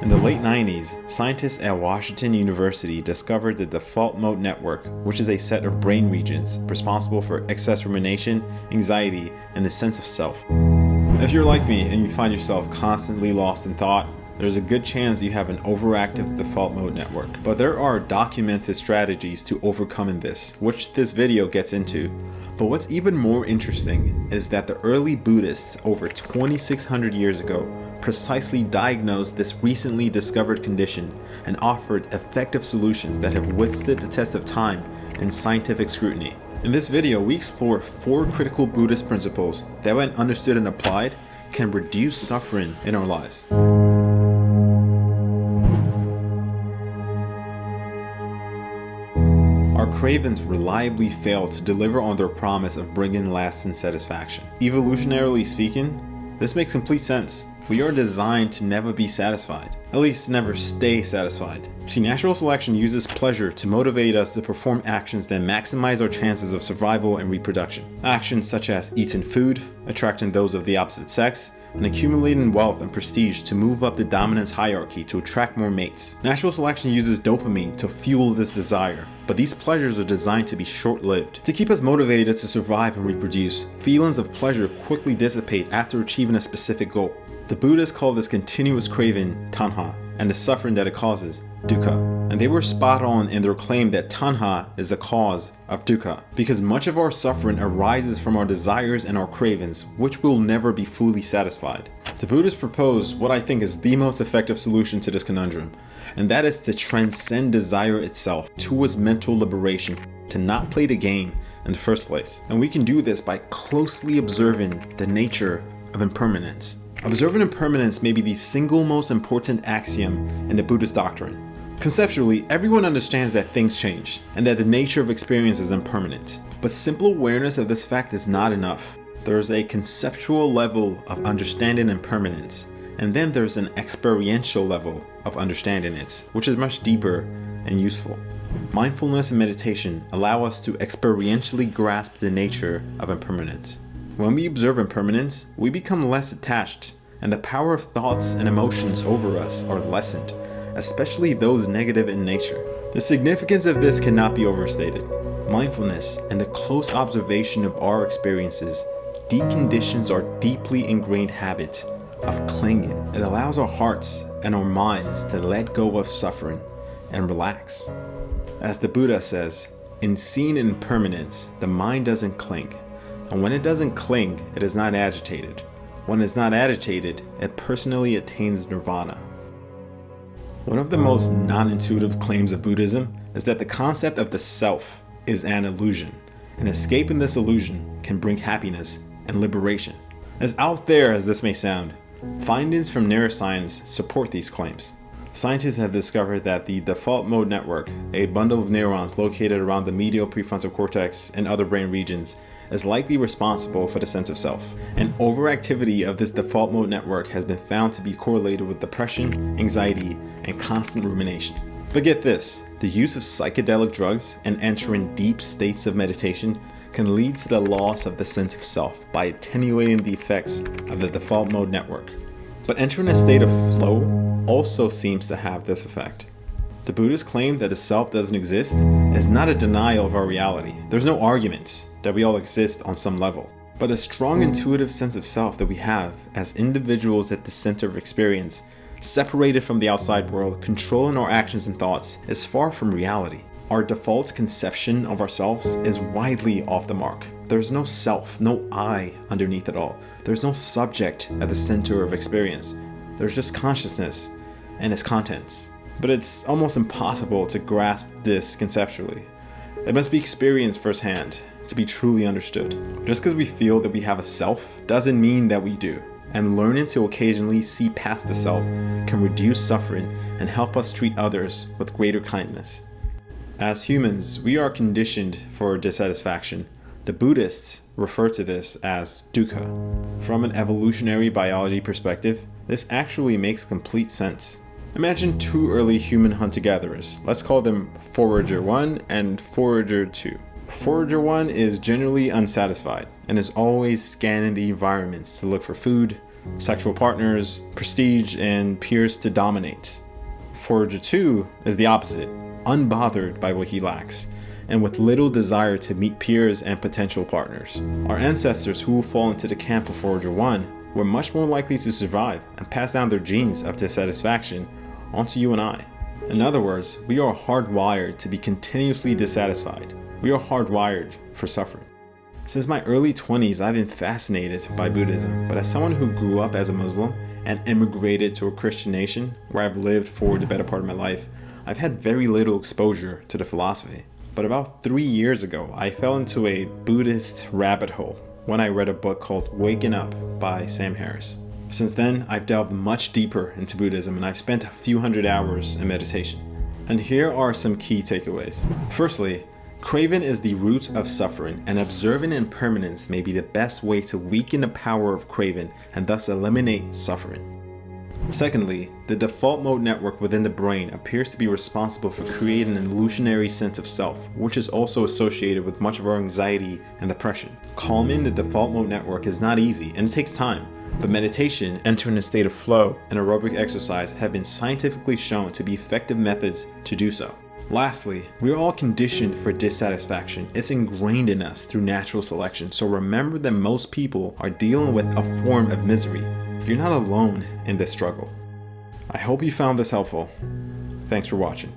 In the late 90s, scientists at Washington University discovered the default mode network, which is a set of brain regions responsible for excess rumination, anxiety, and the sense of self. If you're like me and you find yourself constantly lost in thought, there's a good chance you have an overactive default mode network. But there are documented strategies to overcoming this, which this video gets into. But what's even more interesting is that the early Buddhists over 2,600 years ago precisely diagnosed this recently discovered condition and offered effective solutions that have withstood the test of time and scientific scrutiny. In this video, we explore 4 critical Buddhist principles that, when understood and applied, can reduce suffering in our lives. Our cravings reliably fail to deliver on their promise of bringing lasting satisfaction. Evolutionarily speaking, this makes complete sense. We are designed to never be satisfied, at least never stay satisfied. See, natural selection uses pleasure to motivate us to perform actions that maximize our chances of survival and reproduction. Actions such as eating food, attracting those of the opposite sex, and accumulating wealth and prestige to move up the dominance hierarchy to attract more mates. Natural selection uses dopamine to fuel this desire, but these pleasures are designed to be short-lived. To keep us motivated to survive and reproduce, feelings of pleasure quickly dissipate after achieving a specific goal. The Buddhists call this continuous craving Tanha, and the suffering that it causes, Dukkha. And they were spot on in their claim that Tanha is the cause of Dukkha, because much of our suffering arises from our desires and our cravings, which will never be fully satisfied. The Buddhists propose what I think is the most effective solution to this conundrum, and that is to transcend desire itself towards mental liberation, to not play the game in the first place. And we can do this by closely observing the nature of impermanence. Observing impermanence may be the single most important axiom in the Buddhist doctrine. Conceptually, everyone understands that things change, and that the nature of experience is impermanent. But simple awareness of this fact is not enough. There's a conceptual level of understanding impermanence, and then there's an experiential level of understanding it, which is much deeper and useful. Mindfulness and meditation allow us to experientially grasp the nature of impermanence. When we observe impermanence, we become less attached, and the power of thoughts and emotions over us are lessened, especially those negative in nature. The significance of this cannot be overstated. Mindfulness and the close observation of our experiences deconditions our deeply ingrained habit of clinging. It allows our hearts and our minds to let go of suffering and relax. As the Buddha says, in seeing impermanence, the mind doesn't cling. And when it doesn't cling, it is not agitated. When it's not agitated, it personally attains nirvana. One of the most non-intuitive claims of Buddhism is that the concept of the self is an illusion, and escaping this illusion can bring happiness and liberation. As out there as this may sound, findings from neuroscience support these claims. Scientists have discovered that the default mode network, a bundle of neurons located around the medial prefrontal cortex and other brain regions, is likely responsible for the sense of self. And overactivity of this default mode network has been found to be correlated with depression, anxiety, and constant rumination. But get this, the use of psychedelic drugs and entering deep states of meditation can lead to the loss of the sense of self by attenuating the effects of the default mode network. But entering a state of flow also seems to have this effect. The Buddhists claim that the self doesn't exist is not a denial of our reality. There's no argument that we all exist on some level, but a strong intuitive sense of self that we have as individuals at the center of experience, separated from the outside world, controlling our actions and thoughts, is far from reality. Our default conception of ourselves is widely off the mark. There's no self, no I underneath it all. There's no subject at the center of experience. There's just consciousness and its contents. But it's almost impossible to grasp this conceptually. It must be experienced firsthand to be truly understood. Just because we feel that we have a self doesn't mean that we do. And learning to occasionally see past the self can reduce suffering and help us treat others with greater kindness. As humans, we are conditioned for dissatisfaction. The Buddhists refer to this as Dukkha. From an evolutionary biology perspective, this actually makes complete sense. Imagine 2 early human hunter-gatherers. Let's call them Forager 1 and Forager 2. Forager 1 is generally unsatisfied and is always scanning the environments to look for food, sexual partners, prestige, and peers to dominate. Forager 2 is the opposite, unbothered by what he lacks, and with little desire to meet peers and potential partners. Our ancestors who will fall into the camp of Forager 1 were much more likely to survive and pass down their genes of dissatisfaction onto you and I. In other words, we are hardwired to be continuously dissatisfied. We are hardwired for suffering. Since my early 20s, I've been fascinated by Buddhism, but as someone who grew up as a Muslim and immigrated to a Christian nation where I've lived for the better part of my life, I've had very little exposure to the philosophy. But about 3 years ago, I fell into a Buddhist rabbit hole when I read a book called Waking Up by Sam Harris. Since then, I've delved much deeper into Buddhism and I've spent a few hundred hours in meditation. And here are some key takeaways. Firstly, craving is the root of suffering, and observing impermanence may be the best way to weaken the power of craving and thus eliminate suffering. Secondly, the default mode network within the brain appears to be responsible for creating an illusionary sense of self, which is also associated with much of our anxiety and depression. Calming the default mode network is not easy and it takes time, but meditation, entering a state of flow, and aerobic exercise have been scientifically shown to be effective methods to do so. Lastly, we are all conditioned for dissatisfaction. It's ingrained in us through natural selection, so remember that most people are dealing with a form of misery. You're not alone in this struggle. I hope you found this helpful. Thanks for watching.